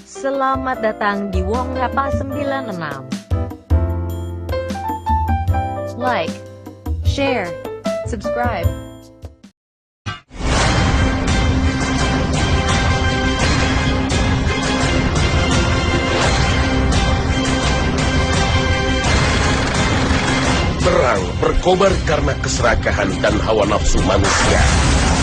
Selamat datang di Wong Rapa 96. Like, share, subscribe. Perang berkobar karena keserakahan dan hawa nafsu manusia.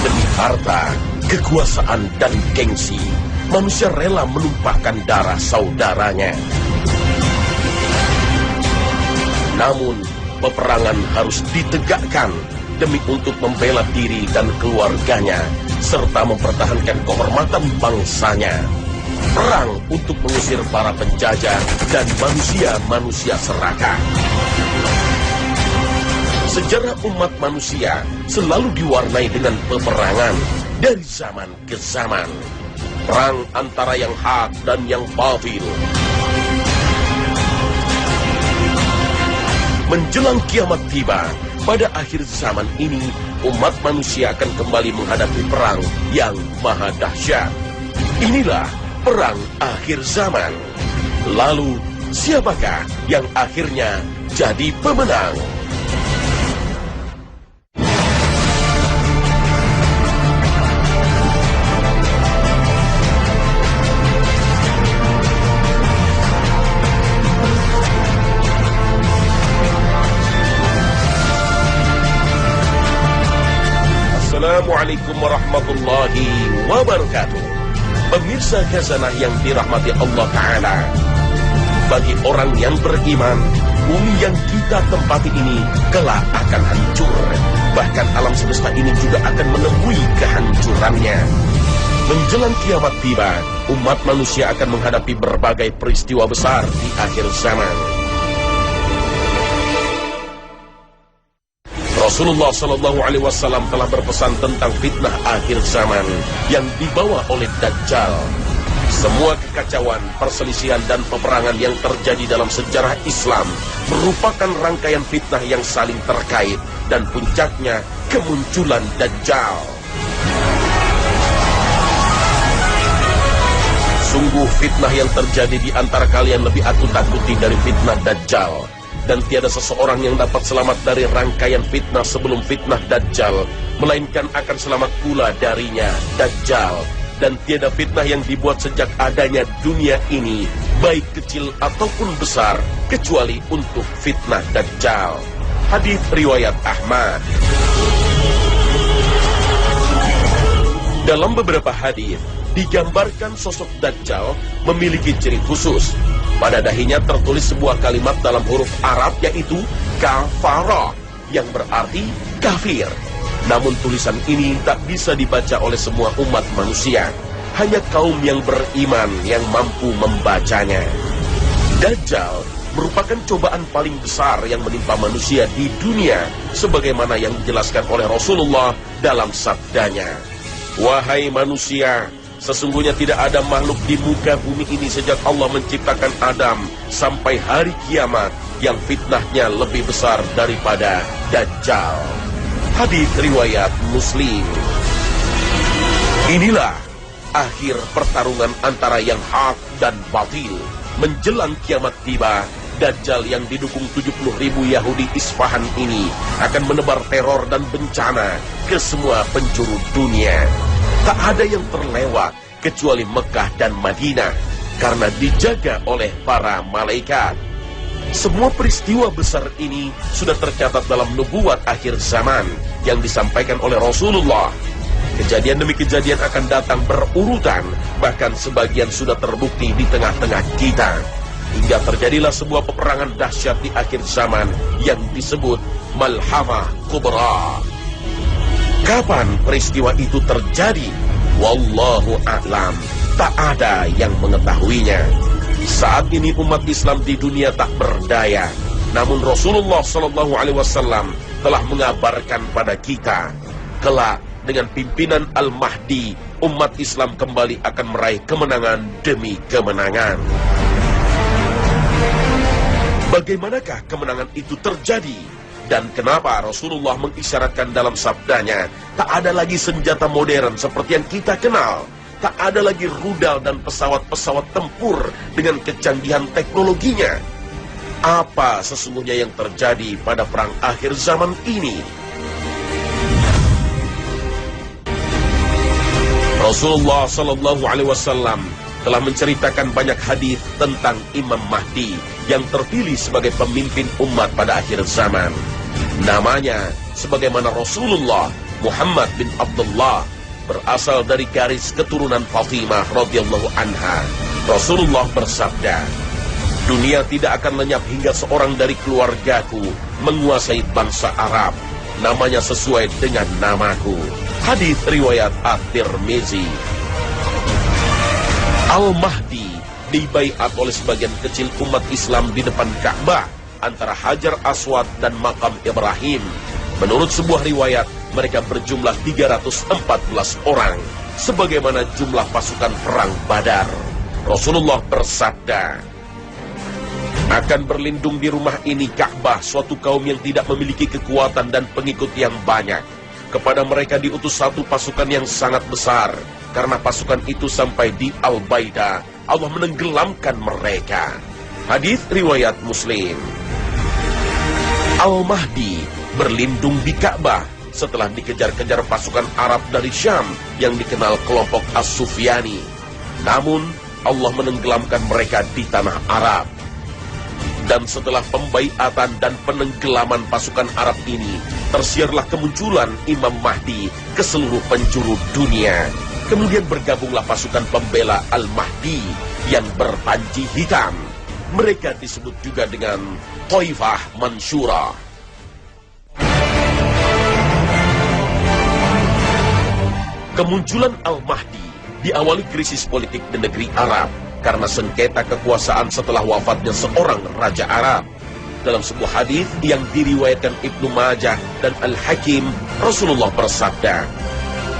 Demi harta, kekuasaan, dan gengsi, manusia rela menumpahkan darah saudaranya. Namun, peperangan harus ditegakkan demi untuk membela diri dan keluarganya, serta mempertahankan kehormatan bangsanya. Perang untuk mengusir para penjajah dan manusia-manusia serakah. Sejarah umat manusia selalu diwarnai dengan peperangan dari zaman ke zaman. Perang antara yang hak dan yang batil. Menjelang kiamat tiba, pada akhir zaman ini, umat manusia akan kembali menghadapi perang yang maha dahsyat. Inilah perang akhir zaman. Lalu, siapakah yang akhirnya jadi pemenang? Assalamualaikum warahmatullahi wabarakatuh. Pemirsa khazanah yang dirahmati Allah Ta'ala, bagi orang yang beriman, bumi yang kita tempati ini kelak akan hancur. Bahkan alam semesta ini juga akan menemui kehancurannya. Menjelang kiamat tiba, umat manusia akan menghadapi berbagai peristiwa besar di akhir zaman. Rasulullah SAW telah berpesan tentang fitnah akhir zaman yang dibawa oleh Dajjal. Semua kekacauan, perselisihan, dan peperangan yang terjadi dalam sejarah Islam merupakan rangkaian fitnah yang saling terkait, dan puncaknya kemunculan Dajjal. Sungguh fitnah yang terjadi di antara kalian lebih aku takuti dari fitnah Dajjal. Dan tiada seseorang yang dapat selamat dari rangkaian fitnah sebelum fitnah Dajjal, melainkan akan selamat pula darinya, Dajjal. Dan tiada fitnah yang dibuat sejak adanya dunia ini, baik kecil ataupun besar, kecuali untuk fitnah Dajjal. Hadits riwayat Ahmad. Dalam beberapa hadits digambarkan sosok Dajjal memiliki ciri khusus. Pada dahinya tertulis sebuah kalimat dalam huruf Arab, yaitu kafara, yang berarti kafir. Namun tulisan ini tak bisa dibaca oleh semua umat manusia. Hanya kaum yang beriman yang mampu membacanya. Dajjal merupakan cobaan paling besar yang menimpa manusia di dunia, sebagaimana yang dijelaskan oleh Rasulullah dalam sabdanya. Wahai manusia, sesungguhnya tidak ada makhluk di muka bumi ini sejak Allah menciptakan Adam sampai hari kiamat yang fitnahnya lebih besar daripada Dajjal. Hadits riwayat Muslim. Inilah akhir pertarungan antara yang hak dan batil. Menjelang kiamat tiba, Dajjal yang didukung 70.000 Yahudi Isfahan ini akan menebar teror dan bencana ke semua penjuru dunia. Tak ada yang terlewat kecuali Mekah dan Madinah, karena dijaga oleh para malaikat. Semua peristiwa besar ini sudah tercatat dalam nubuat akhir zaman yang disampaikan oleh Rasulullah. Kejadian demi kejadian akan datang berurutan, bahkan sebagian sudah terbukti di tengah-tengah kita. Hingga terjadilah sebuah peperangan dahsyat di akhir zaman yang disebut Malhamah Kubra. Kapan peristiwa itu terjadi? Wallahu a'lam. Tak ada yang mengetahuinya. Saat ini umat Islam di dunia tak berdaya. Namun Rasulullah SAW telah mengabarkan pada kita, kelak dengan pimpinan Al-Mahdi, umat Islam kembali akan meraih kemenangan demi kemenangan. Bagaimanakah kemenangan itu terjadi? Dan kenapa Rasulullah mengisyaratkan dalam sabdanya, tak ada lagi senjata modern seperti yang kita kenal, tak ada lagi rudal dan pesawat-pesawat tempur dengan kecanggihan teknologinya. Apa sesungguhnya yang terjadi pada perang akhir zaman ini? Rasulullah Shallallahu Alaihi Wasallam telah menceritakan banyak hadis tentang Imam Mahdi yang terpilih sebagai pemimpin umat pada akhir zaman. Namanya, sebagaimana Rasulullah Muhammad bin Abdullah, berasal dari garis keturunan Fatimah radhiyallahu anha. Rasulullah bersabda, dunia tidak akan lenyap hingga seorang dari keluargaku menguasai bangsa Arab. Namanya sesuai dengan namaku. Hadis riwayat At-Tirmizi. Al-Mahdi dibaiat oleh sebagian kecil umat Islam di depan Ka'bah antara Hajar Aswad dan Makam Ibrahim. Menurut sebuah riwayat, mereka berjumlah 314 orang, sebagaimana jumlah pasukan perang Badar. Rasulullah bersabda, akan berlindung di rumah ini Ka'bah suatu kaum yang tidak memiliki kekuatan dan pengikut yang banyak. Kepada mereka diutus satu pasukan yang sangat besar. Karena pasukan itu sampai di Al-Baidah, Allah menenggelamkan mereka. Hadis riwayat Muslim. Al-Mahdi berlindung di Ka'bah setelah dikejar-kejar pasukan Arab dari Syam yang dikenal kelompok As-Sufyani. Namun, Allah menenggelamkan mereka di tanah Arab. Dan setelah pembaiatan dan penenggelaman pasukan Arab ini, tersiarlah kemunculan Imam Mahdi ke seluruh penjuru dunia. Kemudian bergabunglah pasukan pembela Al-Mahdi yang berpanji hitam. Mereka disebut juga dengan Taifah Mansyurah. Kemunculan Al-Mahdi diawali krisis politik di negeri Arab karena sengketa kekuasaan setelah wafatnya seorang raja Arab. Dalam sebuah hadis yang diriwayatkan Ibnu Majah dan Al-Hakim, Rasulullah bersabda,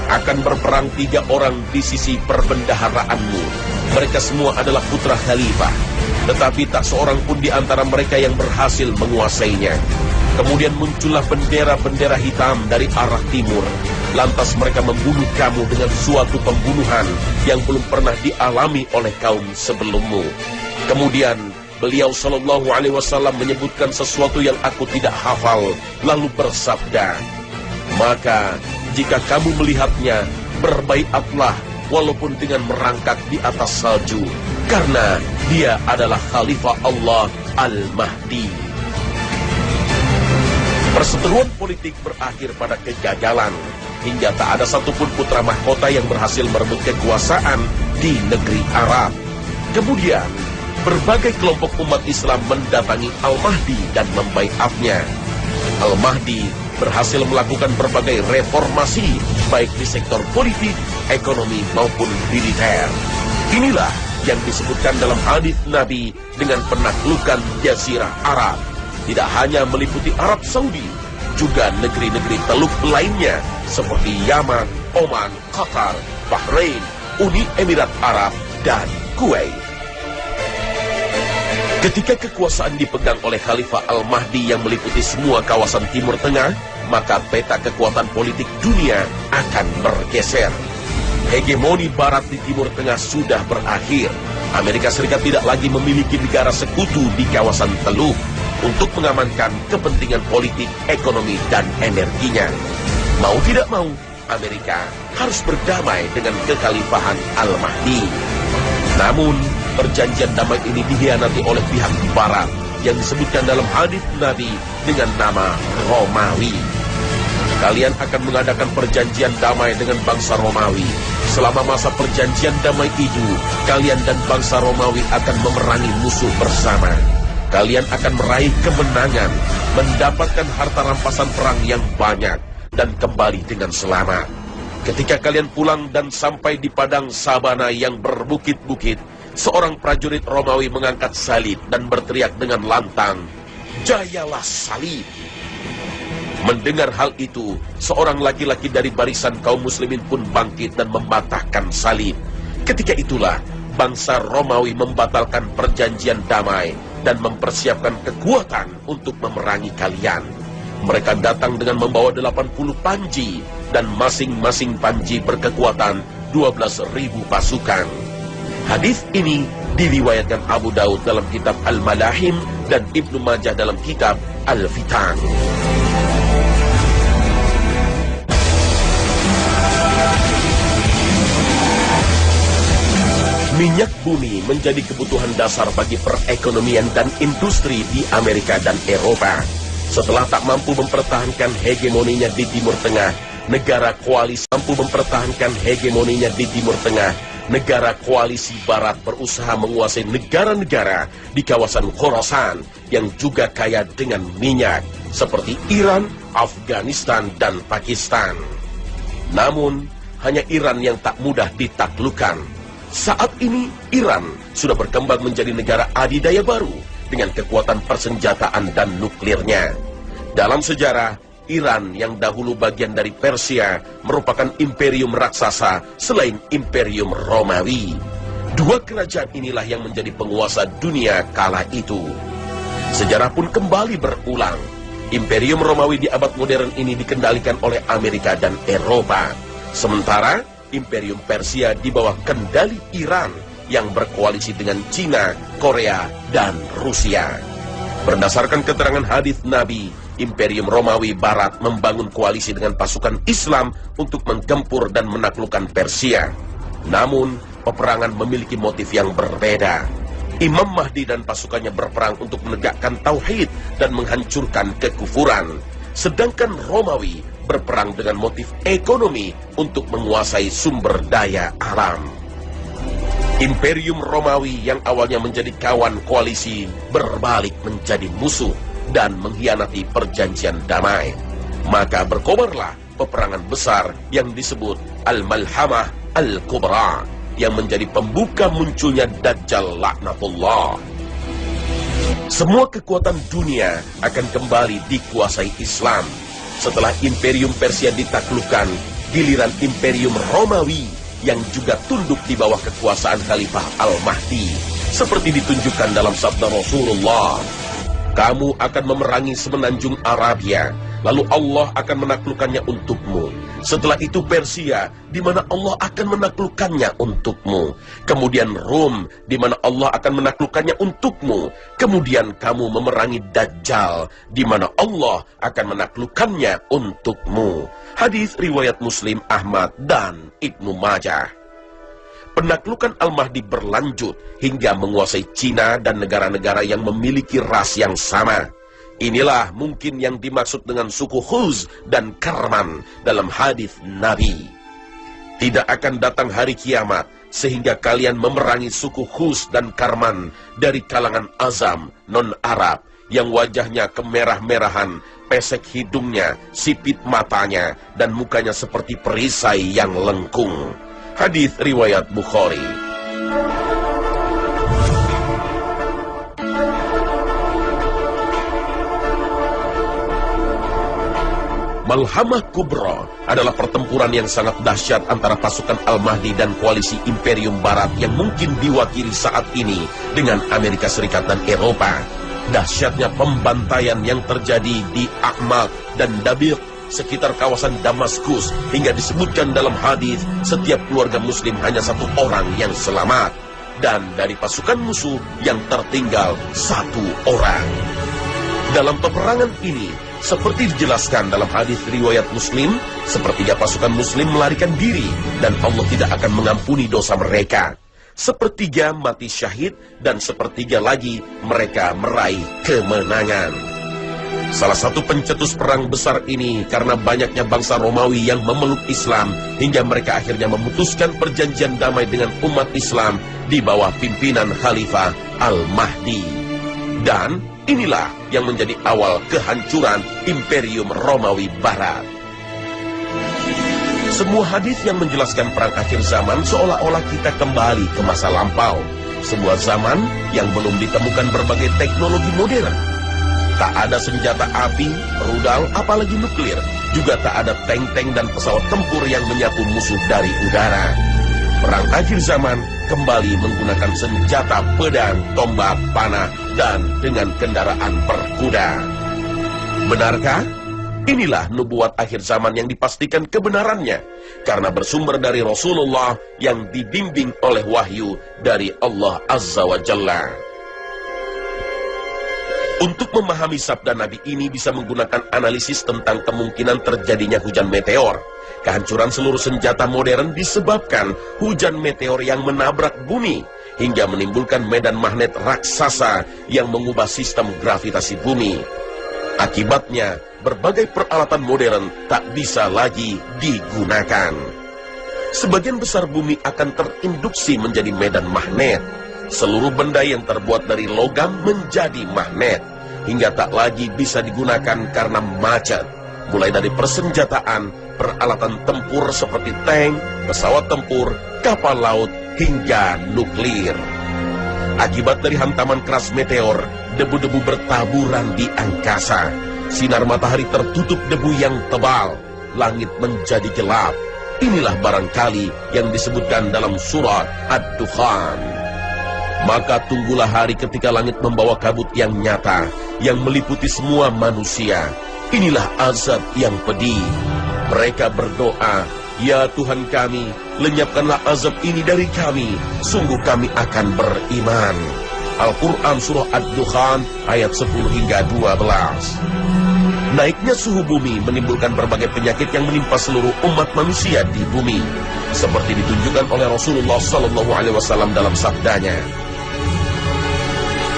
akan berperang 3 orang di sisi perbendaharaanmu. Mereka semua adalah putra khalifah, tetapi tak seorang pun di antara mereka yang berhasil menguasainya. Kemudian muncullah bendera-bendera hitam dari arah timur. Lantas mereka membunuh kamu dengan suatu pembunuhan yang belum pernah dialami oleh kaum sebelummu. Kemudian beliau Shallallahu Alaihi Wasallam menyebutkan sesuatu yang aku tidak hafal, lalu bersabda, maka jika kamu melihatnya, berbaiatlah walaupun dengan merangkak di atas salju, karena dia adalah Khalifah Allah Al-Mahdi. Perseteruan politik berakhir pada kegagalan, hingga tak ada satupun putra mahkota yang berhasil merebut kekuasaan di negeri Arab. Kemudian, berbagai kelompok umat Islam mendatangi Al-Mahdi dan membaiatnya. Al-Mahdi berhasil melakukan berbagai reformasi, baik di sektor politik, ekonomi, maupun militer. Inilah yang disebutkan dalam hadis Nabi dengan penaklukan Jazirah Arab. Tidak hanya meliputi Arab Saudi, juga negeri-negeri teluk lainnya seperti Yaman, Oman, Qatar, Bahrain, Uni Emirat Arab, dan Kuwait. Ketika kekuasaan dipegang oleh Khalifah Al-Mahdi yang meliputi semua kawasan Timur Tengah, maka peta kekuatan politik dunia akan bergeser. Hegemoni Barat di Timur Tengah sudah berakhir. Amerika Serikat tidak lagi memiliki negara sekutu di kawasan Teluk untuk mengamankan kepentingan politik, ekonomi, dan energinya. Mau tidak mau, Amerika harus berdamai dengan kekhalifahan Al-Mahdi. Namun, perjanjian damai ini dikhianati oleh pihak Barat yang disebutkan dalam hadis Nabi dengan nama Romawi. Kalian akan mengadakan perjanjian damai dengan bangsa Romawi. Selama masa perjanjian damai itu, kalian dan bangsa Romawi akan memerangi musuh bersama. Kalian akan meraih kemenangan, mendapatkan harta rampasan perang yang banyak, dan kembali dengan selamat. Ketika kalian pulang dan sampai di padang sabana yang berbukit-bukit, seorang prajurit Romawi mengangkat salib dan berteriak dengan lantang, "Jayalah salib!" Mendengar hal itu, seorang laki-laki dari barisan kaum muslimin pun bangkit dan membantahkan salib. Ketika itulah, bangsa Romawi membatalkan perjanjian damai dan mempersiapkan kekuatan untuk memerangi kalian. Mereka datang dengan membawa 80 panji, dan masing-masing panji berkekuatan 12.000 pasukan. Hadis ini diriwayatkan Abu Daud dalam kitab Al-Malahim dan Ibnu Majah dalam kitab Al-Fitan. Minyak bumi menjadi kebutuhan dasar bagi perekonomian dan industri di Amerika dan Eropa. Setelah tak mampu mempertahankan hegemoninya di Timur Tengah, negara koalisi negara koalisi Barat berusaha menguasai negara-negara di kawasan Khorasan yang juga kaya dengan minyak, seperti Iran, Afghanistan, dan Pakistan. Namun, hanya Iran yang tak mudah ditaklukkan. Saat ini, Iran sudah berkembang menjadi negara adidaya baru dengan kekuatan persenjataan dan nuklirnya. Dalam sejarah, Iran yang dahulu bagian dari Persia merupakan imperium raksasa selain imperium Romawi. Dua kerajaan inilah yang menjadi penguasa dunia kala itu. Sejarah pun kembali berulang. Imperium Romawi di abad modern ini dikendalikan oleh Amerika dan Eropa. Sementara imperium Persia di bawah kendali Iran yang berkoalisi dengan Cina, Korea, dan Rusia. Berdasarkan keterangan hadis Nabi, Imperium Romawi Barat membangun koalisi dengan pasukan Islam untuk menggempur dan menaklukkan Persia. Namun, peperangan memiliki motif yang berbeda. Imam Mahdi dan pasukannya berperang untuk menegakkan tauhid dan menghancurkan kekufuran. Sedangkan Romawi berperang dengan motif ekonomi untuk menguasai sumber daya alam. Imperium Romawi yang awalnya menjadi kawan koalisi berbalik menjadi musuh dan mengkhianati perjanjian damai. Maka berkobarlah peperangan besar yang disebut Al-Malhamah Al-Kubra yang menjadi pembuka munculnya Dajjal laknatullah. Semua kekuatan dunia akan kembali dikuasai Islam. Setelah Imperium Persia ditaklukkan, giliran Imperium Romawi yang juga tunduk di bawah kekuasaan Khalifah Al-Mahdi, seperti ditunjukkan dalam sabda Rasulullah, "Kamu akan memerangi semenanjung Arabia, lalu Allah akan menaklukkannya untukmu. Setelah itu Persia, di mana Allah akan menaklukkannya untukmu. Kemudian Rom, di mana Allah akan menaklukkannya untukmu. Kemudian kamu memerangi Dajjal, di mana Allah akan menaklukkannya untukmu." Hadis riwayat Muslim, Ahmad, dan Ibnu Majah. Penaklukan Al-Mahdi berlanjut hingga menguasai Cina dan negara-negara yang memiliki ras yang sama. Inilah mungkin yang dimaksud dengan suku Khuz dan Karman dalam hadis Nabi. Tidak akan datang hari kiamat sehingga kalian memerangi suku Khuz dan Karman dari kalangan Azam, non-Arab, yang wajahnya kemerah-merahan, pesek hidungnya, sipit matanya, dan mukanya seperti perisai yang lengkung. Hadis riwayat Bukhari. Malhamah Kubra adalah pertempuran yang sangat dahsyat antara pasukan Al-Mahdi dan koalisi Imperium Barat yang mungkin diwakili saat ini dengan Amerika Serikat dan Eropa. Dahsyatnya pembantaian yang terjadi di Ahmad dan Dabiq sekitar kawasan Damaskus, hingga disebutkan dalam hadis setiap keluarga muslim hanya satu orang yang selamat, dan dari pasukan musuh yang tertinggal satu orang. Dalam peperangan ini, seperti dijelaskan dalam hadis riwayat Muslim, sepertiga pasukan muslim melarikan diri dan Allah tidak akan mengampuni dosa mereka. Sepertiga mati syahid dan sepertiga lagi mereka meraih kemenangan. Salah satu pencetus perang besar ini karena banyaknya bangsa Romawi yang memeluk Islam hingga mereka akhirnya memutuskan perjanjian damai dengan umat Islam di bawah pimpinan Khalifah Al-Mahdi. Dan inilah yang menjadi awal kehancuran Imperium Romawi Barat. Semua hadis yang menjelaskan perang akhir zaman seolah-olah kita kembali ke masa lampau. Sebuah zaman yang belum ditemukan berbagai teknologi modern. Tak ada senjata api, rudal, apalagi nuklir. Juga tak ada tank-tank dan pesawat tempur yang menyapu musuh dari udara. Perang akhir zaman kembali menggunakan senjata pedang, tombak, panah, dan dengan kendaraan berkuda. Benarkah? Inilah nubuat akhir zaman yang dipastikan kebenarannya, karena bersumber dari Rasulullah yang dibimbing oleh wahyu dari Allah Azza wa Jalla. Untuk memahami sabda Nabi ini bisa menggunakan analisis tentang kemungkinan terjadinya hujan meteor. Kehancuran seluruh senjata modern disebabkan hujan meteor yang menabrak bumi, hingga menimbulkan medan magnet raksasa yang mengubah sistem gravitasi bumi. Akibatnya, berbagai peralatan modern tak bisa lagi digunakan. Sebagian besar bumi akan terinduksi menjadi medan magnet. Seluruh benda yang terbuat dari logam menjadi magnet, hingga tak lagi bisa digunakan karena macet. Mulai dari persenjataan, peralatan tempur seperti tank, pesawat tempur, kapal laut, hingga nuklir. Akibat dari hantaman keras meteor, debu-debu bertaburan di angkasa. Sinar matahari tertutup debu yang tebal. Langit menjadi gelap. Inilah barangkali yang disebutkan dalam surat Ad-Dukhan. Maka tunggulah hari ketika langit membawa kabut yang nyata, yang meliputi semua manusia. Inilah azab yang pedih. Mereka berdoa, "Ya Tuhan kami, lenyapkanlah azab ini dari kami. Sungguh kami akan beriman." Al-Quran Surah Ad-Dukhan ayat 10 hingga 12. Naiknya suhu bumi menimbulkan berbagai penyakit yang menimpa seluruh umat manusia di bumi, seperti ditunjukkan oleh Rasulullah SAW dalam sabdanya.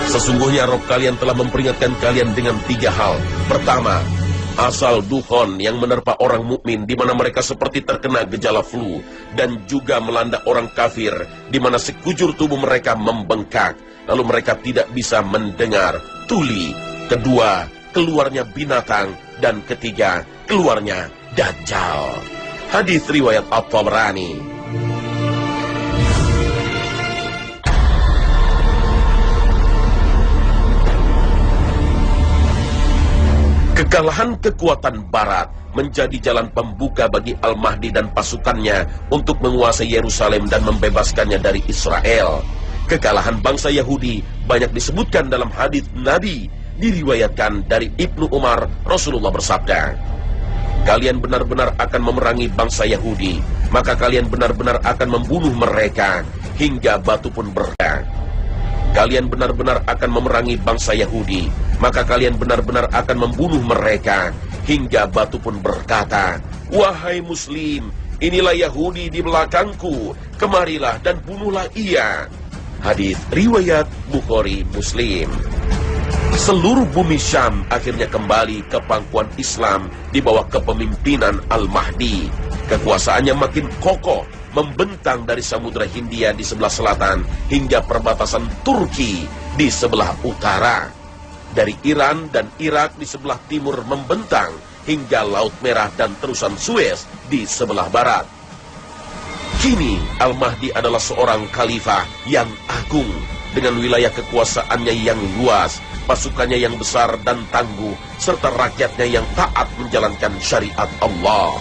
Sesungguhnya Rabb kalian telah memperingatkan kalian dengan 3 hal. Pertama, asal dukhon yang menerpa orang mukmin, di mana mereka seperti terkena gejala flu, dan juga melanda orang kafir, di mana sekujur tubuh mereka membengkak, lalu mereka tidak bisa mendengar, tuli. Kedua, keluarnya binatang, dan ketiga, keluarnya Dajjal. Hadis riwayat At-Tabrani. Kekalahan kekuatan Barat menjadi jalan pembuka bagi Al-Mahdi dan pasukannya untuk menguasai Yerusalem dan membebaskannya dari Israel. Kekalahan bangsa Yahudi banyak disebutkan dalam hadis Nabi. Diriwayatkan dari Ibnu Umar, Rasulullah bersabda, "Kalian benar-benar akan memerangi bangsa Yahudi, maka kalian benar-benar akan membunuh mereka hingga batu pun berkata. Kalian benar-benar akan memerangi bangsa Yahudi, maka kalian benar-benar akan membunuh mereka hingga batu pun berkata, 'Wahai Muslim, inilah Yahudi di belakangku, kemarilah dan bunuhlah ia.'" Hadis riwayat Bukhari Muslim. Seluruh bumi Syam akhirnya kembali ke pangkuan Islam di bawah kepemimpinan Al-Mahdi. Kekuasaannya makin kokoh, membentang dari Samudra Hindia di sebelah selatan hingga perbatasan Turki di sebelah utara. Dari Iran dan Irak di sebelah timur membentang hingga Laut Merah dan terusan Suez di sebelah barat. Kini Al-Mahdi adalah seorang khalifah yang agung dengan wilayah kekuasaannya yang luas, pasukannya yang besar dan tangguh, serta rakyatnya yang taat menjalankan syariat Allah.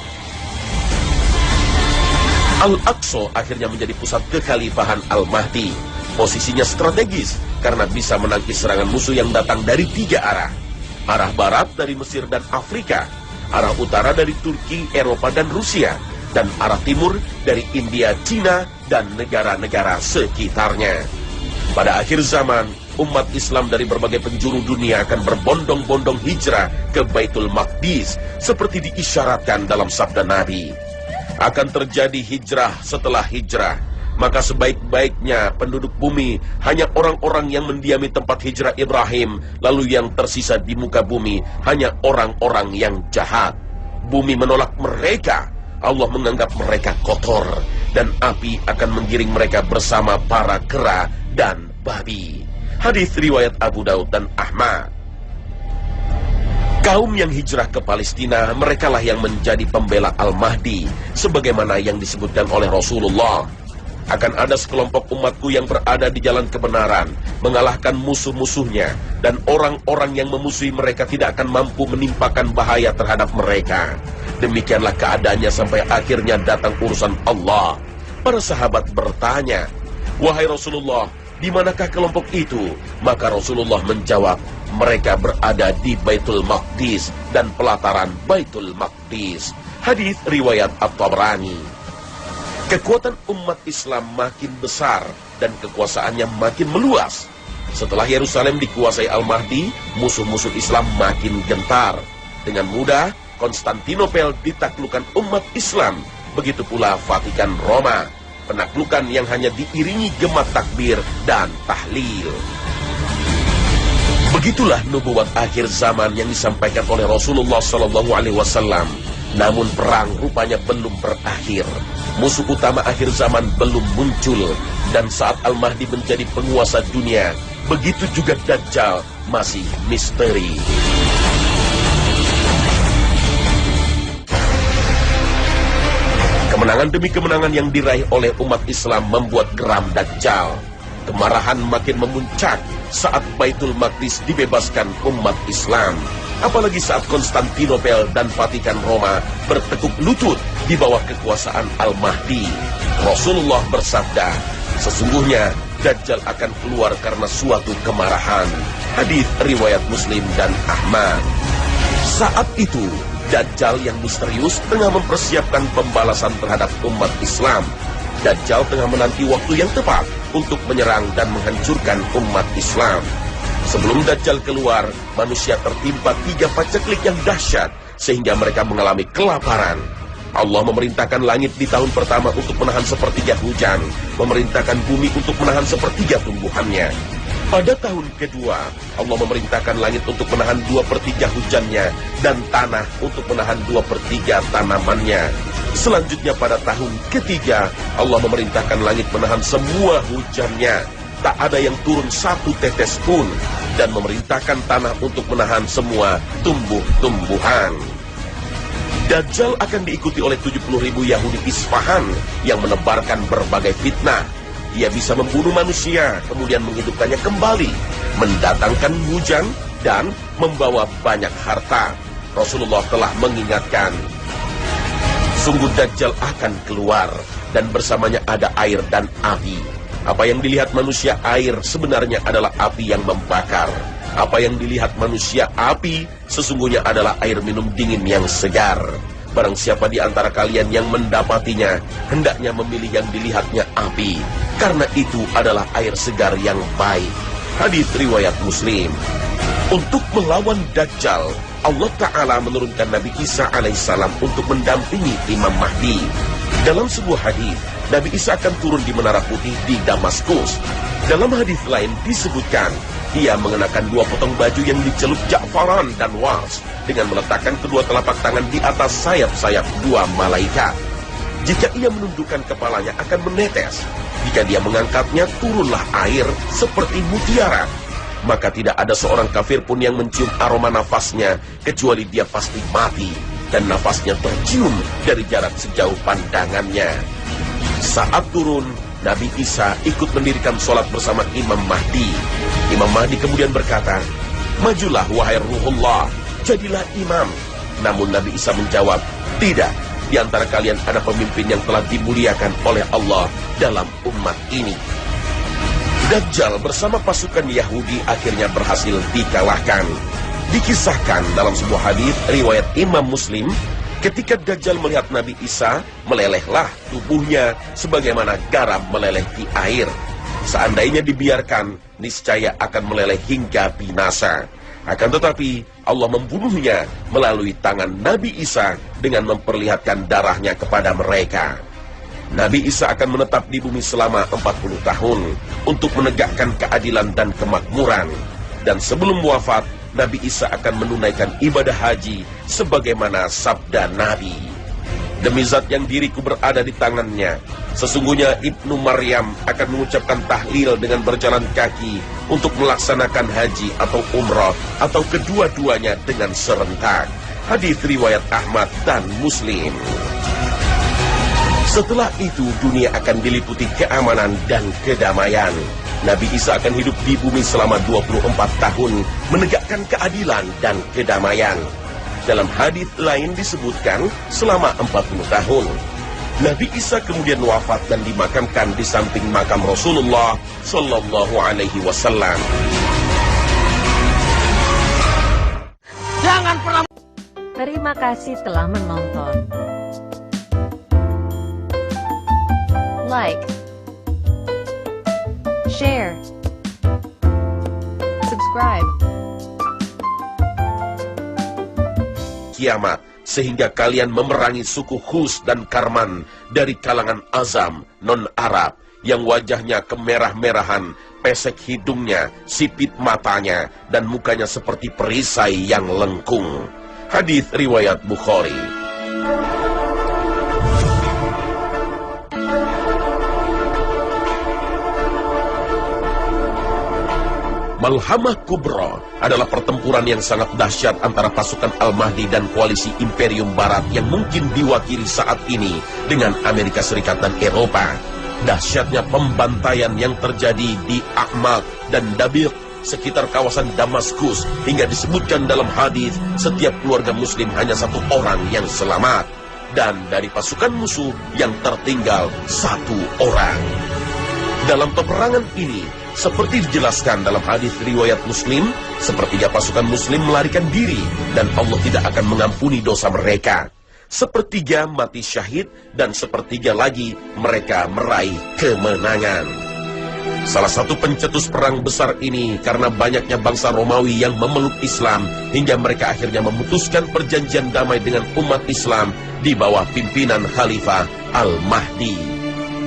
Al-Aqsa akhirnya menjadi pusat kekhalifahan Al-Mahdi. Posisinya strategis karena bisa menangkis serangan musuh yang datang dari 3 arah. Arah barat dari Mesir dan Afrika, arah utara dari Turki, Eropa, dan Rusia, dan arah timur dari India, Cina, dan negara-negara sekitarnya. Pada akhir zaman, umat Islam dari berbagai penjuru dunia akan berbondong-bondong hijrah ke Baitul Maqdis, seperti diisyaratkan dalam sabda Nabi. Akan terjadi hijrah setelah hijrah, maka sebaik-baiknya penduduk bumi hanya orang-orang yang mendiami tempat hijrah Ibrahim, lalu yang tersisa di muka bumi hanya orang-orang yang jahat. Bumi menolak mereka, Allah menganggap mereka kotor, dan api akan menggiring mereka bersama para kera dan babi. Hadis riwayat Abu Daud dan Ahmad. Kaum yang hijrah ke Palestina, merekalah yang menjadi pembela Al-Mahdi, sebagaimana yang disebutkan oleh Rasulullah. Akan ada sekelompok umatku yang berada di jalan kebenaran, mengalahkan musuh-musuhnya, dan orang-orang yang memusuhi mereka tidak akan mampu menimpakan bahaya terhadap mereka. Demikianlah keadaannya sampai akhirnya datang urusan Allah. Para sahabat bertanya, "Wahai Rasulullah, di manakah kelompok itu?" Maka Rasulullah menjawab, mereka berada di Baitul Maqdis dan pelataran Baitul Maqdis. Hadis riwayat At-Tabrani. Kekuatan umat Islam makin besar dan kekuasaannya makin meluas. Setelah Yerusalem dikuasai Al-Mahdi, musuh-musuh Islam makin gentar. Dengan mudah, Konstantinopel ditaklukkan umat Islam. Begitu pula Vatikan Roma, penaklukan yang hanya diiringi gema takbir dan tahlil. Begitulah nubuat akhir zaman yang disampaikan oleh Rasulullah SAW. Namun perang rupanya belum berakhir. Musuh utama akhir zaman belum muncul. Dan saat Al-Mahdi menjadi penguasa dunia, begitu juga Dajjal masih misteri. Kemenangan demi kemenangan yang diraih oleh umat Islam membuat geram Dajjal. Kemarahan makin memuncak saat Baitul Maqdis dibebaskan umat Islam. Apalagi saat Konstantinopel dan Vatikan Roma bertekuk lutut di bawah kekuasaan Al-Mahdi. Rasulullah bersabda, sesungguhnya Dajjal akan keluar karena suatu kemarahan. Hadis riwayat Muslim dan Ahmad. Saat itu, Dajjal yang misterius tengah mempersiapkan pembalasan terhadap umat Islam. Dajjal tengah menanti waktu yang tepat untuk menyerang dan menghancurkan umat Islam. Sebelum Dajjal keluar, manusia tertimpa 3 paceklik yang dahsyat sehingga mereka mengalami kelaparan. Allah memerintahkan langit di tahun pertama untuk menahan sepertiga hujan, memerintahkan bumi untuk menahan sepertiga tumbuhannya. Pada tahun kedua, Allah memerintahkan langit untuk menahan 2/3 hujannya dan tanah untuk menahan 2/3 tanamannya. Selanjutnya pada tahun ketiga, Allah memerintahkan langit menahan semua hujannya. Tak ada yang turun 1 tetes pun. Dan memerintahkan tanah untuk menahan semua tumbuh-tumbuhan. Dajjal akan diikuti oleh 70.000 Yahudi Isfahan yang menebarkan berbagai fitnah. Ia bisa membunuh manusia, kemudian menghidupkannya kembali, mendatangkan hujan, dan membawa banyak harta. Rasulullah telah mengingatkan, sungguh Dajjal akan keluar, dan bersamanya ada air dan api. Apa yang dilihat manusia air sebenarnya adalah api yang membakar. Apa yang dilihat manusia api sesungguhnya adalah air minum dingin yang segar. Barang siapa di antara kalian yang mendapatinya, hendaknya memilih yang dilihatnya api, karena itu adalah air segar yang baik. Hadis riwayat Muslim. Untuk melawan Dajjal, Allah Ta'ala menurunkan Nabi Isa alaihissalam untuk mendampingi Imam Mahdi. Dalam sebuah hadis, Nabi Isa akan turun di Menara Putih di Damaskus. Dalam hadis lain disebutkan, ia mengenakan 2 potong baju yang dicelup ja'faran dan wars, dengan meletakkan kedua telapak tangan di atas sayap-sayap 2 malaikat. Jika ia menundukkan kepalanya akan menetes. Jika dia mengangkatnya, turunlah air seperti mutiara. Maka tidak ada seorang kafir pun yang mencium aroma nafasnya, kecuali dia pasti mati, dan nafasnya tercium dari jarak sejauh pandangannya. Saat turun, Nabi Isa ikut mendirikan sholat bersama Imam Mahdi. Imam Mahdi kemudian berkata, majulah wahai Ruhullah, jadilah imam. Namun Nabi Isa menjawab, tidak, di antara kalian ada pemimpin yang telah dimuliakan oleh Allah dalam umat ini. Dajjal bersama pasukan Yahudi akhirnya berhasil dikalahkan. Dikisahkan dalam sebuah hadis riwayat Imam Muslim, ketika Dajjal melihat Nabi Isa, melelehlah tubuhnya sebagaimana garam meleleh di air. Seandainya dibiarkan, niscaya akan meleleh hingga binasa. Akan tetapi, Allah membunuhnya melalui tangan Nabi Isa dengan memperlihatkan darahnya kepada mereka. Nabi Isa akan menetap di bumi selama 40 tahun untuk menegakkan keadilan dan kemakmuran. Dan sebelum wafat, Nabi Isa akan menunaikan ibadah haji sebagaimana sabda Nabi. Demi zat yang diriku berada di tangannya, sesungguhnya Ibnu Maryam akan mengucapkan tahlil dengan berjalan kaki untuk melaksanakan haji atau umrah atau kedua-duanya dengan serentak. Hadis riwayat Ahmad dan Muslim. Setelah itu dunia akan diliputi keamanan dan kedamaian. Nabi Isa akan hidup di bumi selama 24 tahun menegakkan keadilan dan kedamaian. Dalam hadis lain disebutkan selama 40 tahun. Nabi Isa kemudian wafat dan dimakamkan di samping makam Rasulullah Sallallahu Alaihi Wasallam. Terima kasih telah menonton. Like, share, subscribe. Kiamat, sehingga kalian memerangi suku Khus dan Karman dari kalangan Azam, non-Arab, yang wajahnya kemerah-merahan, pesek hidungnya, sipit matanya, dan mukanya seperti perisai yang lengkung. Hadis riwayat Bukhari. Malhamah Kubra adalah pertempuran yang sangat dahsyat antara pasukan Al-Mahdi dan koalisi Imperium Barat yang mungkin diwakili saat ini dengan Amerika Serikat dan Eropa. Dahsyatnya pembantaian yang terjadi di Ahmad dan Dabiq sekitar kawasan Damaskus, hingga disebutkan dalam hadis setiap keluarga muslim hanya satu orang yang selamat, dan dari pasukan musuh yang tertinggal satu orang. Dalam peperangan ini, seperti dijelaskan dalam hadis riwayat Muslim, sepertiga pasukan Muslim melarikan diri dan Allah tidak akan mengampuni dosa mereka. Sepertiga mati syahid dan sepertiga lagi mereka meraih kemenangan. Salah satu pencetus perang besar ini karena banyaknya bangsa Romawi yang memeluk Islam, hingga mereka akhirnya memutuskan perjanjian damai dengan umat Islam di bawah pimpinan Khalifah Al-Mahdi.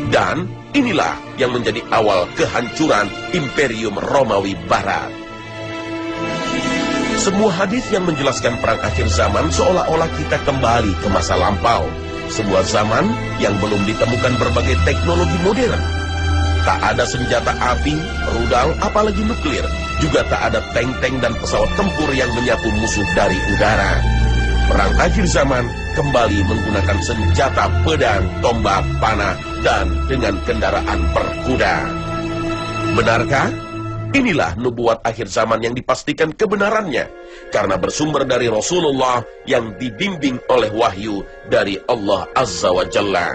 Dan inilah yang menjadi awal kehancuran Imperium Romawi Barat. Semua hadis yang menjelaskan perang akhir zaman seolah-olah kita kembali ke masa lampau. Sebuah zaman yang belum ditemukan berbagai teknologi modern. Tak ada senjata api, rudal, apalagi nuklir. Juga tak ada tank-tank dan pesawat tempur yang menyapu musuh dari udara. Perang akhir zaman kembali menggunakan senjata pedang, tombak, panah, dan dengan kendaraan berkuda. Benarkah? Inilah nubuat akhir zaman yang dipastikan kebenarannya, karena bersumber dari Rasulullah yang dibimbing oleh wahyu dari Allah Azza wa Jalla.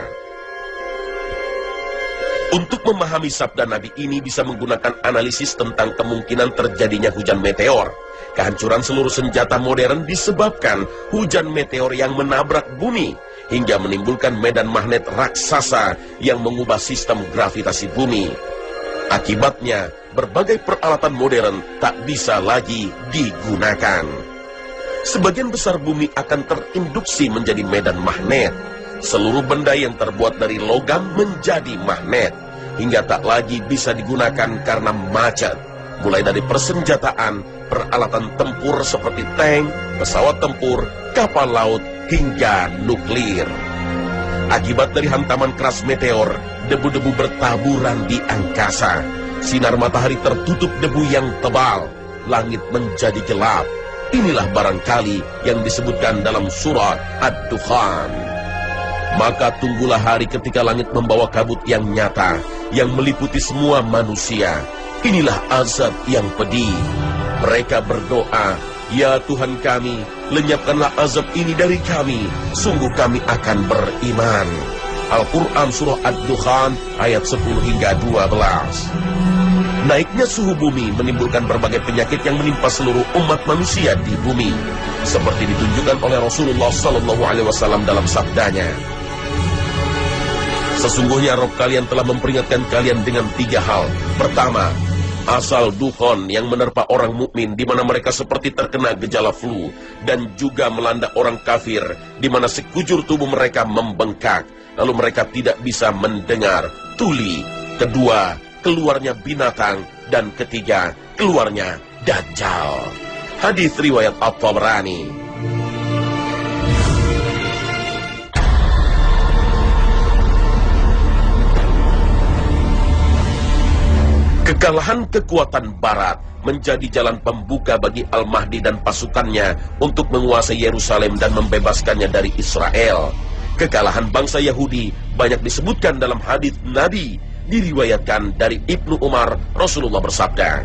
Untuk memahami sabda Nabi ini bisa menggunakan analisis tentang kemungkinan terjadinya hujan meteor. Kehancuran seluruh senjata modern disebabkan hujan meteor yang menabrak bumi, hingga menimbulkan medan magnet raksasa yang mengubah sistem gravitasi bumi. Akibatnya, berbagai peralatan modern tak bisa lagi digunakan. Sebagian besar bumi akan terinduksi menjadi medan magnet. Seluruh benda yang terbuat dari logam menjadi magnet, hingga tak lagi bisa digunakan karena macet. Mulai dari persenjataan, peralatan tempur seperti tank, pesawat tempur, kapal laut, hingga nuklir. Akibat dari hantaman keras meteor, debu-debu bertaburan di angkasa. Sinar matahari tertutup debu yang tebal. Langit menjadi gelap. Inilah barangkali yang disebutkan dalam surat Ad-Dukhan. Maka tunggulah hari ketika langit membawa kabut yang nyata, yang meliputi semua manusia. Inilah azab yang pedih. Mereka berdoa, "Ya Tuhan kami, lenyapkanlah azab ini dari kami. Sungguh kami akan beriman." Al-Quran Surah Ad-Dukhan ayat 10 hingga 12. Naiknya suhu bumi menimbulkan berbagai penyakit yang menimpa seluruh umat manusia di bumi, seperti ditunjukkan oleh Rasulullah SAW dalam sabdanya. Sesungguhnya Rabb kalian telah memperingatkan kalian dengan 3 hal. Pertama, asal dukhon yang menerpa orang mukmin, di mana mereka seperti terkena gejala flu, dan juga melanda orang kafir, di mana sekujur tubuh mereka membengkak, lalu mereka tidak bisa mendengar, tuli. Kedua, keluarnya binatang, dan ketiga, keluarnya Dajjal. Hadis riwayat At-Tabrani. Kekalahan kekuatan Barat menjadi jalan pembuka bagi Al-Mahdi dan pasukannya untuk menguasai Yerusalem dan membebaskannya dari Israel. Kekalahan bangsa Yahudi banyak disebutkan dalam hadis Nabi. Diriwayatkan dari Ibnu Umar, Rasulullah bersabda,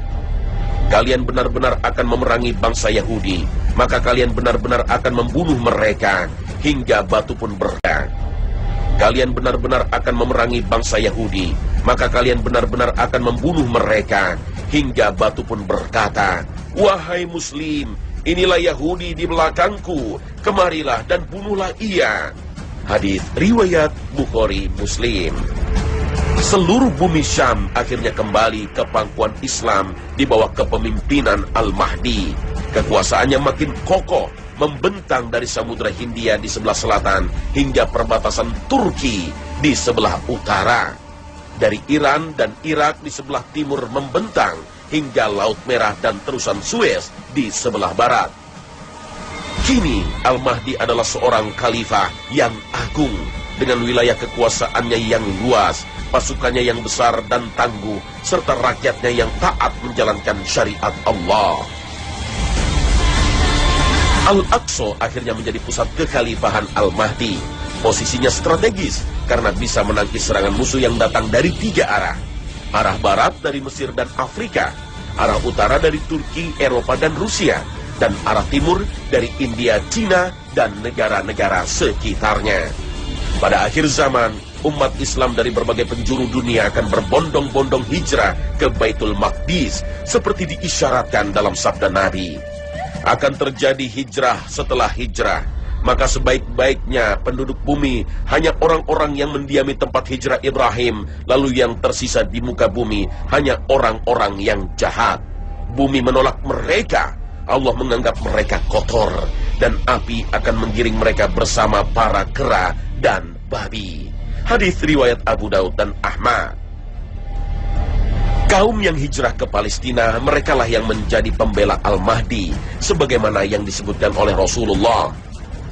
"Kalian benar-benar akan memerangi bangsa Yahudi, maka kalian benar-benar akan membunuh mereka hingga batu pun berkata. Kalian benar-benar akan memerangi bangsa Yahudi, maka kalian benar-benar akan membunuh mereka hingga batu pun berkata, 'Wahai Muslim, inilah Yahudi di belakangku, kemarilah dan bunuhlah ia. Hadis riwayat Bukhari Muslim. Seluruh bumi Syam akhirnya kembali ke pangkuan Islam di bawah kepemimpinan Al-Mahdi. Kekuasaannya makin kokoh, membentang dari Samudra Hindia di sebelah selatan hingga perbatasan Turki di sebelah utara. Dari Iran dan Irak di sebelah timur membentang hingga Laut Merah dan terusan Suez di sebelah barat. Kini Al-Mahdi adalah seorang khalifah yang agung dengan wilayah kekuasaannya yang luas, pasukannya yang besar dan tangguh, serta rakyatnya yang taat menjalankan syariat Allah. Al-Aqsa akhirnya menjadi pusat kekhalifahan Al-Mahdi. Posisinya strategis karena bisa menangkis serangan musuh yang datang dari 3 arah. Arah barat dari Mesir dan Afrika, arah utara dari Turki, Eropa dan Rusia, dan arah timur dari India, Cina, dan negara-negara sekitarnya. Pada akhir zaman, umat Islam dari berbagai penjuru dunia akan berbondong-bondong hijrah ke Baitul Maqdis seperti diisyaratkan dalam sabda Nabi. Akan terjadi hijrah setelah hijrah, maka sebaik-baiknya penduduk bumi hanya orang-orang yang mendiami tempat hijrah Ibrahim, lalu yang tersisa di muka bumi hanya orang-orang yang jahat. Bumi menolak mereka, Allah menganggap mereka kotor, dan api akan menggiring mereka bersama para kera dan babi. Hadis riwayat Abu Daud dan Ahmad. Kaum yang hijrah ke Palestina, merekalah yang menjadi pembela Al-Mahdi, sebagaimana yang disebutkan oleh Rasulullah.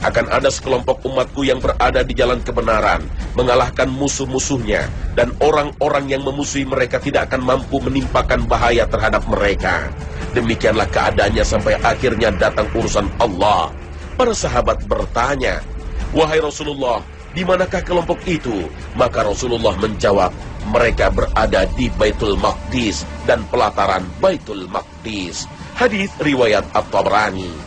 Akan ada sekelompok umatku yang berada di jalan kebenaran, mengalahkan musuh-musuhnya, dan orang-orang yang memusuhi mereka tidak akan mampu menimpakan bahaya terhadap mereka. Demikianlah keadaannya sampai akhirnya datang urusan Allah. Para sahabat bertanya, "Wahai Rasulullah, di manakah kelompok itu?" Maka Rasulullah menjawab, "Mereka berada di Baitul Maqdis dan pelataran Baitul Maqdis." Hadis riwayat At-Tabrani.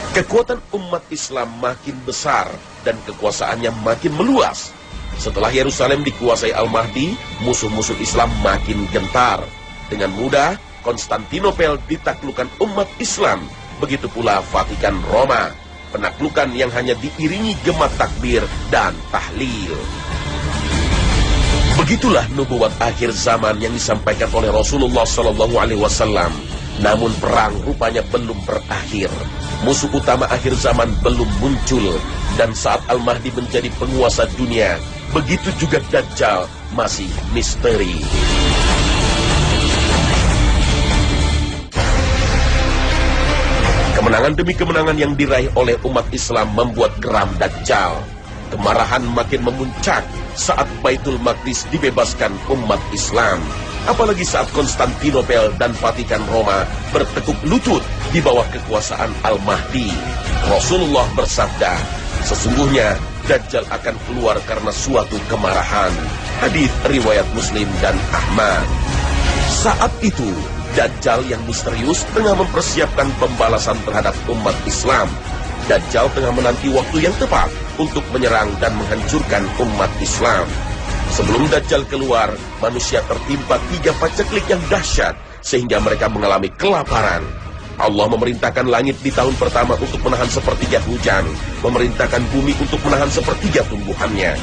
Kekuatan umat Islam makin besar dan kekuasaannya makin meluas. Setelah Yerusalem dikuasai Al-Mahdi, musuh-musuh Islam makin gentar. Dengan mudah, Konstantinopel ditaklukkan umat Islam. Begitu pula Vatikan Roma. Penaklukan yang hanya diiringi gema takbir dan tahlil. Begitulah nubuat akhir zaman yang disampaikan oleh Rasulullah SAW. Namun perang rupanya belum berakhir. Musuh utama akhir zaman belum muncul. Dan saat Al-Mahdi menjadi penguasa dunia, begitu juga Dajjal masih misteri. Kemenangan demi kemenangan yang diraih oleh umat Islam membuat geram Dajjal. Kemarahan makin memuncak saat Baitul Maqdis dibebaskan umat Islam. Apalagi saat Konstantinopel dan Vatikan Roma bertekuk lutut di bawah kekuasaan Al-Mahdi. Rasulullah bersabda, "Sesungguhnya Dajjal akan keluar karena suatu kemarahan." Hadis riwayat Muslim dan Ahmad. Saat itu, Dajjal yang misterius tengah mempersiapkan pembalasan terhadap umat Islam. Dajjal tengah menanti waktu yang tepat untuk menyerang dan menghancurkan umat Islam. Sebelum Dajjal keluar, manusia tertimpa 3 paceklik yang dahsyat sehingga mereka mengalami kelaparan. Allah memerintahkan langit di tahun pertama untuk menahan sepertiga hujan, memerintahkan bumi untuk menahan sepertiga tumbuhannya.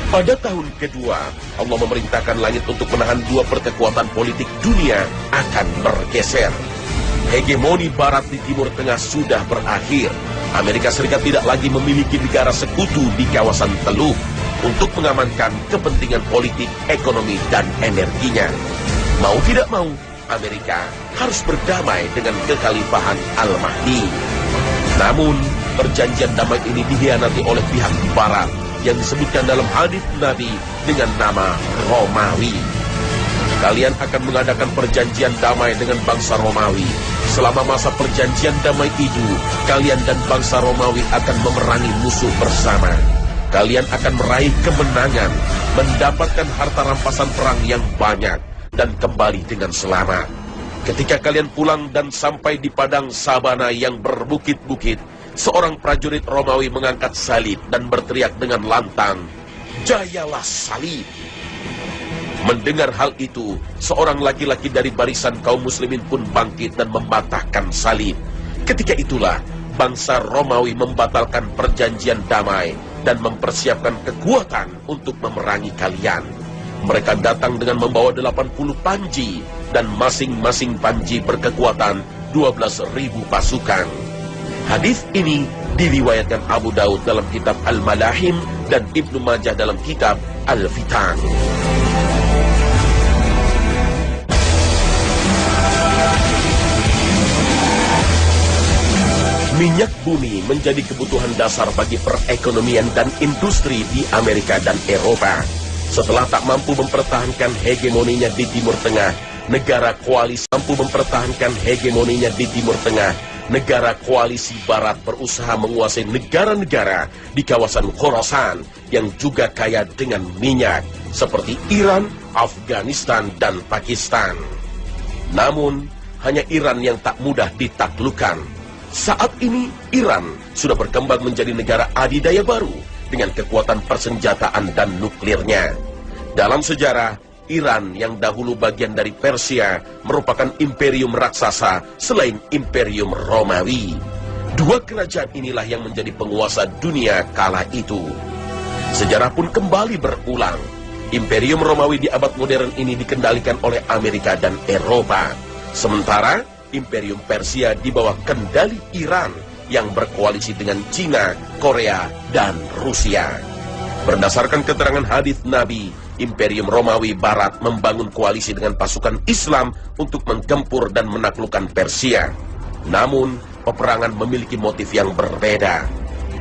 Pada tahun kedua, Allah memerintahkan langit untuk menahan 2/3 kekuatan politik dunia akan bergeser. Hegemoni Barat di Timur Tengah sudah berakhir. Amerika Serikat tidak lagi memiliki negara sekutu di kawasan Teluk untuk mengamankan kepentingan politik, ekonomi, dan energinya. Mau tidak mau, Amerika harus berdamai dengan kekhalifahan Al-Mahdi. Namun, perjanjian damai ini dikhianati oleh pihak Barat yang disebutkan dalam hadis Nabi dengan nama Romawi. Kalian akan mengadakan perjanjian damai dengan bangsa Romawi. Selama masa perjanjian damai itu, kalian dan bangsa Romawi akan memerangi musuh bersama. Kalian akan meraih kemenangan, mendapatkan harta rampasan perang yang banyak, dan kembali dengan selamat. Ketika kalian pulang dan sampai di padang sabana yang berbukit-bukit, seorang prajurit Romawi mengangkat salib dan berteriak dengan lantang, "Jayalah salib!" Mendengar hal itu, seorang laki-laki dari barisan kaum muslimin pun bangkit dan membantahkan salib. Ketika itulah, bangsa Romawi membatalkan perjanjian damai dan mempersiapkan kekuatan untuk memerangi kalian. Mereka datang dengan membawa 80 panji, dan masing-masing panji berkekuatan 12.000 pasukan. Hadis ini diriwayatkan Abu Daud dalam kitab Al-Malahim dan Ibnu Majah dalam kitab Al-Fitan. Minyak bumi menjadi kebutuhan dasar bagi perekonomian dan industri di Amerika dan Eropa. Setelah tak mampu mempertahankan hegemoninya di Timur Tengah, negara koalisi negara koalisi Barat berusaha menguasai negara-negara di kawasan Khorasan yang juga kaya dengan minyak, seperti Iran, Afghanistan, dan Pakistan. Namun, hanya Iran yang tak mudah ditaklukkan. Saat ini, Iran sudah berkembang menjadi negara adidaya baru dengan kekuatan persenjataan dan nuklirnya. Dalam sejarah, Iran yang dahulu bagian dari Persia merupakan imperium raksasa selain imperium Romawi. Dua kerajaan inilah yang menjadi penguasa dunia kala itu. Sejarah pun kembali berulang. Imperium Romawi di abad modern ini dikendalikan oleh Amerika dan Eropa. Sementara Imperium Persia di bawah kendali Iran yang berkoalisi dengan Cina, Korea, dan Rusia. Berdasarkan keterangan hadis Nabi, Imperium Romawi Barat membangun koalisi dengan pasukan Islam untuk menggempur dan menaklukkan Persia. Namun, peperangan memiliki motif yang berbeda.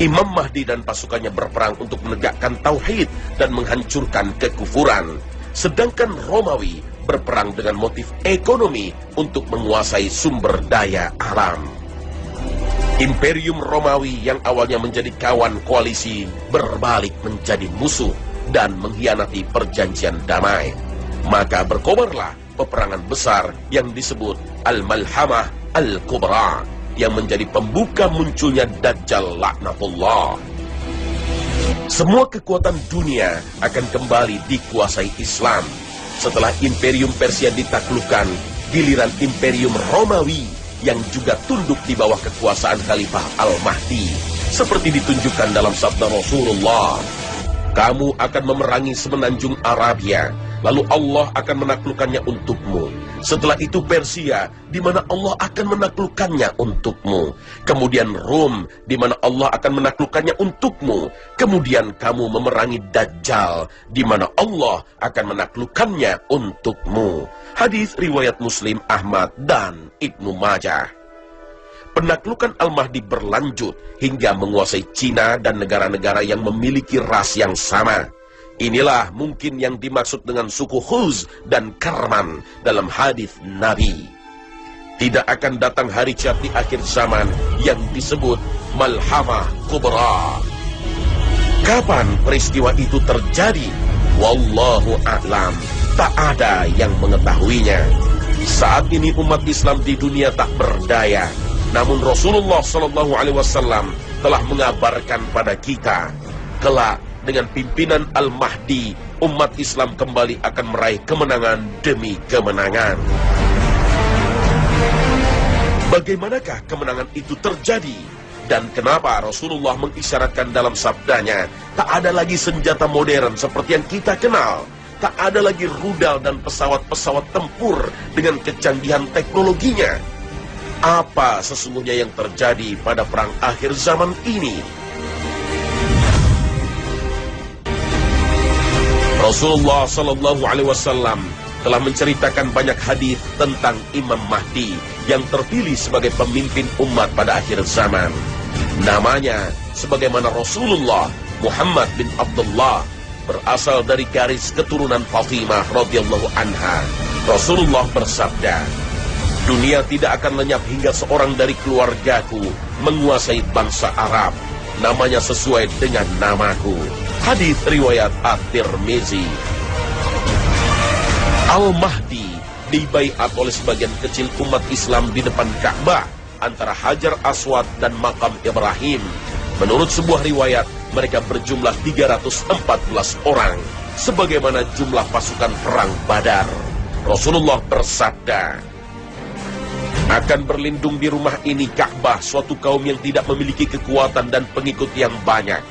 Imam Mahdi dan pasukannya berperang untuk menegakkan tauhid dan menghancurkan kekufuran. Sedangkan Romawi berperang dengan motif ekonomi untuk menguasai sumber daya alam. Imperium Romawi yang awalnya menjadi kawan koalisi berbalik menjadi musuh dan mengkhianati perjanjian damai. Maka berkobarlah peperangan besar yang disebut Al-Malhamah Al-Kubra yang menjadi pembuka munculnya Dajjal laknatullah. Semua kekuatan dunia akan kembali dikuasai Islam. Setelah Imperium Persia ditaklukkan, giliran Imperium Romawi yang juga tunduk di bawah kekuasaan Khalifah Al-Mahdi. Seperti ditunjukkan dalam sabda Rasulullah, kamu akan memerangi semenanjung Arabia, lalu Allah akan menaklukkannya untukmu. Setelah itu Persia, di mana Allah akan menaklukkannya untukmu. Kemudian Rom, di mana Allah akan menaklukkannya untukmu. Kemudian kamu memerangi Dajjal, di mana Allah akan menaklukkannya untukmu. Hadis riwayat Muslim, Ahmad, dan Ibnu Majah. Penaklukan Al-Mahdi berlanjut hingga menguasai Cina dan negara-negara yang memiliki ras yang sama. Inilah mungkin yang dimaksud dengan suku Khuz dan Karman dalam hadis Nabi. Tidak akan datang hari kiamat di akhir zaman yang disebut Malhamah Kubra. Kapan peristiwa itu terjadi? Wallahu a'lam. Tak ada yang mengetahuinya. Saat ini umat Islam di dunia tak berdaya. Namun Rasulullah SAW telah mengabarkan pada kita, kelak dengan pimpinan Al-Mahdi, umat Islam kembali akan meraih kemenangan demi kemenangan. Bagaimanakah kemenangan itu terjadi? Dan kenapa Rasulullah mengisyaratkan dalam sabdanya, tak ada lagi senjata modern seperti yang kita kenal. Tak ada lagi rudal dan pesawat-pesawat tempur dengan kecanggihan teknologinya. Apa sesungguhnya yang terjadi pada perang akhir zaman ini? Rasulullah SAW telah menceritakan banyak hadis tentang Imam Mahdi yang terpilih sebagai pemimpin umat pada akhir zaman. Namanya, sebagaimana Rasulullah Muhammad bin Abdullah, berasal dari garis keturunan Fatimah radhiyallahu anha. Rasulullah bersabda, dunia tidak akan lenyap hingga seorang dari keluargaku menguasai bangsa Arab. Namanya sesuai dengan namaku. Hadis riwayat At-Tirmizi. Al-Mahdi dibaiat oleh sebagian kecil umat Islam di depan Ka'bah antara Hajar Aswad dan Makam Ibrahim. Menurut sebuah riwayat, mereka berjumlah 314 orang, sebagaimana jumlah pasukan perang Badar. Rasulullah bersabda, Akan berlindung di rumah ini Ka'bah, suatu kaum yang tidak memiliki kekuatan dan pengikut yang banyak.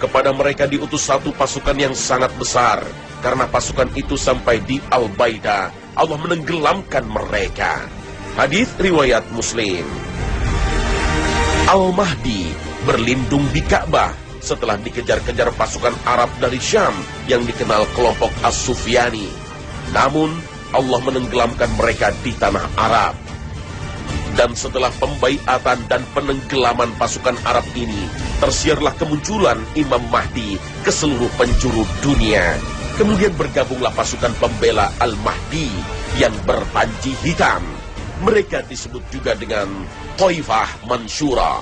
Kepada mereka diutus satu pasukan yang sangat besar. Karena pasukan itu sampai di Al-Baidah, Allah menenggelamkan mereka. Hadis riwayat Muslim. Al-Mahdi berlindung di Ka'bah setelah dikejar-kejar pasukan Arab dari Syam yang dikenal kelompok As-Sufyani. Namun, Allah menenggelamkan mereka di tanah Arab. Dan setelah pembaiatan dan penenggelaman pasukan Arab ini, tersiarlah kemunculan Imam Mahdi ke seluruh penjuru dunia. Kemudian bergabunglah pasukan pembela Al-Mahdi yang berpanji hitam. Mereka disebut juga dengan Taifah Mansyurah.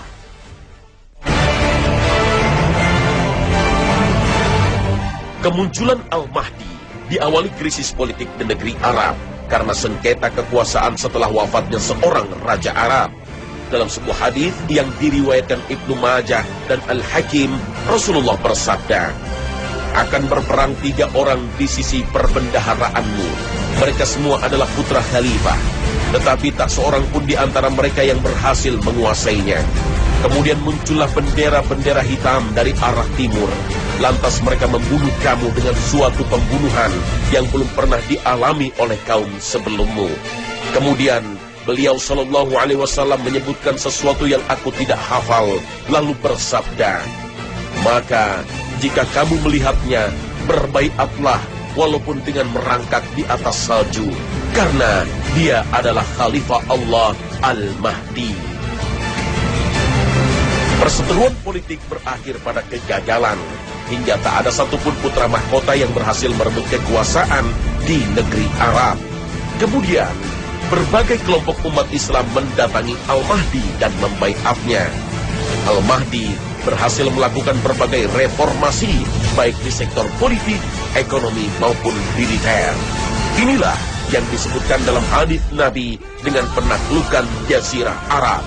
Kemunculan Al-Mahdi diawali krisis politik di negeri Arab karena sengketa kekuasaan setelah wafatnya seorang raja Arab. Dalam sebuah hadis yang diriwayatkan Ibnu Majah dan Al-Hakim, Rasulullah bersabda, akan berperang 3 orang di sisi perbendaharaanmu. Mereka semua adalah putra khalifah, tetapi tak seorang pun di antara mereka yang berhasil menguasainya. Kemudian muncullah bendera-bendera hitam dari arah timur. Lantas mereka membunuh kamu dengan suatu pembunuhan yang belum pernah dialami oleh kaum sebelummu. Kemudian beliau sallallahu alaihi wasallam menyebutkan sesuatu yang aku tidak hafal, lalu bersabda, maka jika kamu melihatnya, berbaiatlah walaupun dengan merangkak di atas salju, karena dia adalah Khalifah Allah Al-Mahdi. Perseteruan politik berakhir pada kegagalan, hingga tak ada satupun putra mahkota yang berhasil merebut kekuasaan di negeri Arab. Kemudian, berbagai kelompok umat Islam mendatangi Al-Mahdi dan membaiatnya. Al-Mahdi berhasil melakukan berbagai reformasi, baik di sektor politik, ekonomi, maupun militer. Inilah yang disebutkan dalam hadis Nabi dengan penaklukan Jazirah Arab.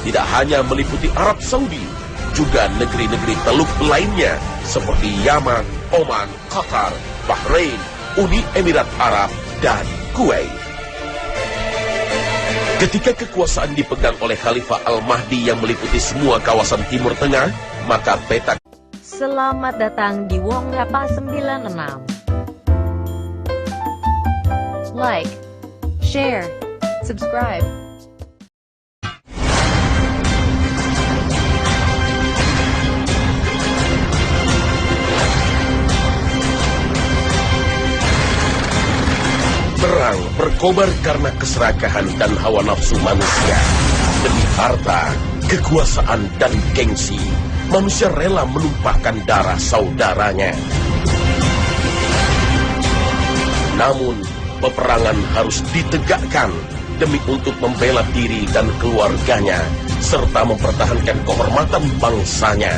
Tidak hanya meliputi Arab Saudi, juga negeri-negeri Teluk lainnya seperti Yaman, Oman, Qatar, Bahrain, Uni Emirat Arab, dan Kuwait. Ketika kekuasaan dipegang oleh Khalifah Al-Mahdi yang meliputi semua kawasan Timur Tengah, maka peta... Selamat datang di Wong Rapa 96. Like, share, subscribe. Perang berkobar karena keserakahan dan hawa nafsu manusia. Demi harta, kekuasaan, dan gengsi, manusia rela menumpahkan darah saudaranya. Namun, peperangan harus ditegakkan demi untuk membela diri dan keluarganya, serta mempertahankan kehormatan bangsanya.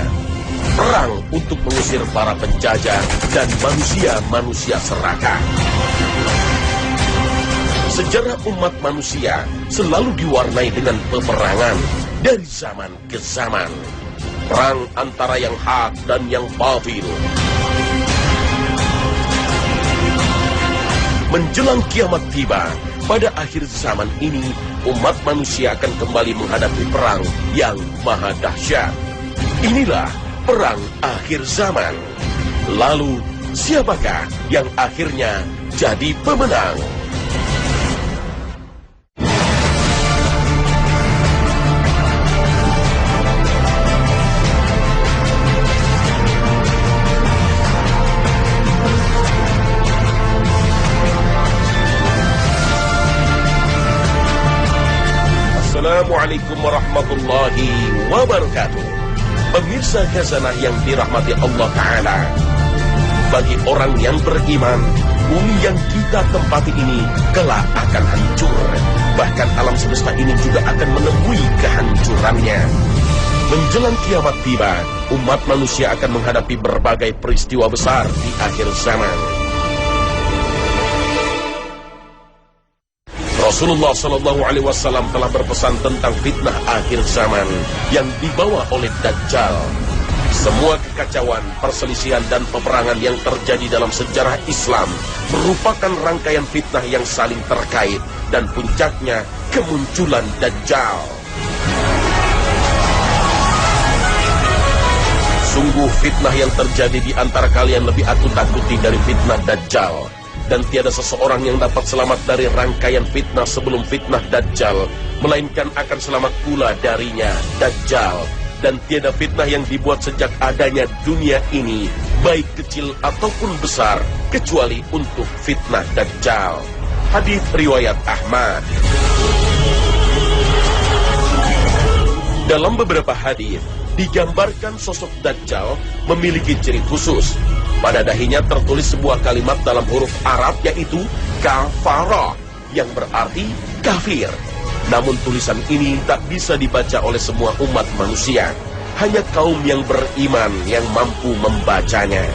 Perang untuk mengusir para penjajah dan manusia-manusia serakah. Sejarah umat manusia selalu diwarnai dengan peperangan dari zaman ke zaman. Perang antara yang hak dan yang batil. Menjelang kiamat tiba, pada akhir zaman ini, umat manusia akan kembali menghadapi perang yang maha dahsyat. Inilah perang akhir zaman. Lalu, siapakah yang akhirnya jadi pemenang? Assalamualaikum warahmatullahi wabarakatuh. Pemirsa khazanah yang dirahmati Allah Ta'ala, bagi orang yang beriman, bumi yang kita tempati ini kelak akan hancur. Bahkan alam semesta ini juga akan menemui kehancurannya. Menjelang kiamat tiba, umat manusia akan menghadapi berbagai peristiwa besar di akhir zaman. Rasulullah SAW telah berpesan tentang fitnah akhir zaman yang dibawa oleh Dajjal. Semua kekacauan, perselisihan, dan peperangan yang terjadi dalam sejarah Islam merupakan rangkaian fitnah yang saling terkait, dan puncaknya kemunculan Dajjal. Sungguh fitnah yang terjadi di antara kalian lebih aku takuti dari fitnah Dajjal. Dan tiada seseorang yang dapat selamat dari rangkaian fitnah sebelum fitnah Dajjal, melainkan akan selamat pula darinya Dajjal. Dan tiada fitnah yang dibuat sejak adanya dunia ini, baik kecil ataupun besar, kecuali untuk fitnah Dajjal. Hadis riwayat Ahmad. Dalam beberapa hadis digambarkan sosok Dajjal memiliki ciri khusus. Pada dahinya tertulis sebuah kalimat dalam huruf Arab, yaitu kafara, yang berarti kafir. Namun tulisan ini tak bisa dibaca oleh semua umat manusia. Hanya kaum yang beriman yang mampu membacanya.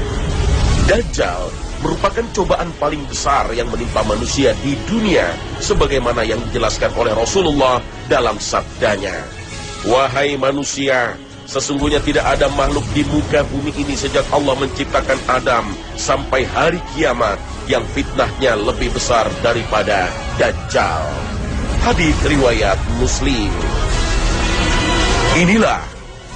Dajjal merupakan cobaan paling besar yang menimpa manusia di dunia, sebagaimana yang dijelaskan oleh Rasulullah dalam sabdanya. Wahai manusia, sesungguhnya tidak ada makhluk di muka bumi ini sejak Allah menciptakan Adam sampai hari kiamat yang fitnahnya lebih besar daripada Dajjal. Hadis riwayat Muslim. Inilah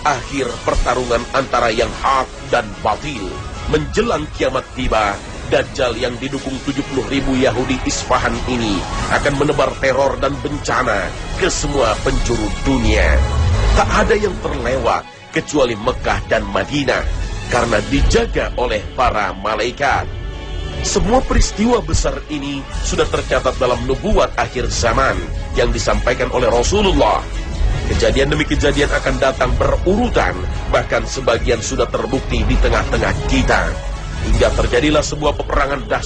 akhir pertarungan antara yang hak dan batil. Menjelang kiamat tiba, Dajjal yang didukung 70.000 Yahudi Isfahan ini akan menebar teror dan bencana ke semua penjuru dunia. Tak ada yang terlewat kecuali Mekah dan Madinah karena dijaga oleh para malaikat. Semua peristiwa besar ini sudah tercatat dalam nubuat akhir zaman yang disampaikan oleh Rasulullah. Kejadian demi kejadian akan datang berurutan, bahkan sebagian sudah terbukti di tengah-tengah kita. Hingga terjadilah sebuah peperangan dahsyat